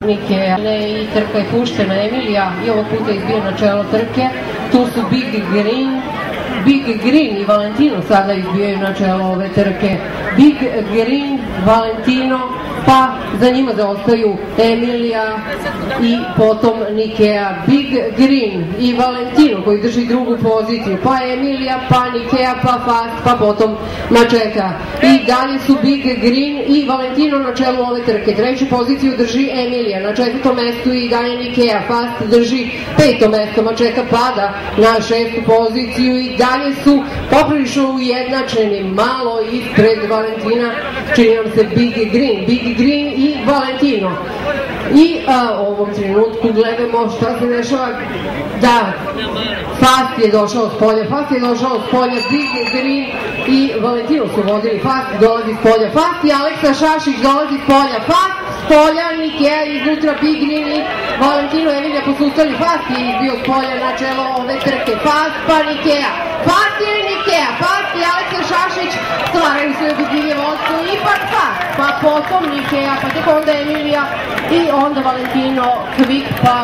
Nikea i trka je puštena. Emilija i ovog puta izbija na čelo trke. Tu su Big Green i Valentino sada izbijaju na čelo ove trke. Big Green, Valentino, pa za njima zaostaju Emilija i potom Nikea. Big Green i Valentino koji drži drugu poziciju, pa Emilija, pa Nikea, pa Fast, pa potom Mačeka. I dalje su Big Green i Valentino na čelu ove trke. Treću poziciju drži Emilija, na četvrtom mestu i dalje Nikea. Fast drži peto mesto, Mačeka pada na šestu poziciju i dalje su poprilično ujednačeni, malo ispred Valentina, čini nam se Big Green i Valentino. I u ovom trenutku gledamo šta se dešava. Da, Fast je došao s polja, Big Green i Valentino su vodili. Fast dolazi s polja, Fast i Aleksa Šašić dolazi s polja, Fast s polja, Nikea iznutra, Big Green i Valentino. Emilija posustali, Fast je izbio s polja na čelo ove trke, Fast pa Nikea, Fast ili Nikea, Fast i Aleksa Šašić stvaraju se ubedljivije vodstvo, ipak Fast, pa potom Nikea, pa tek onda Emilija i onda Valentino, Kvik, pa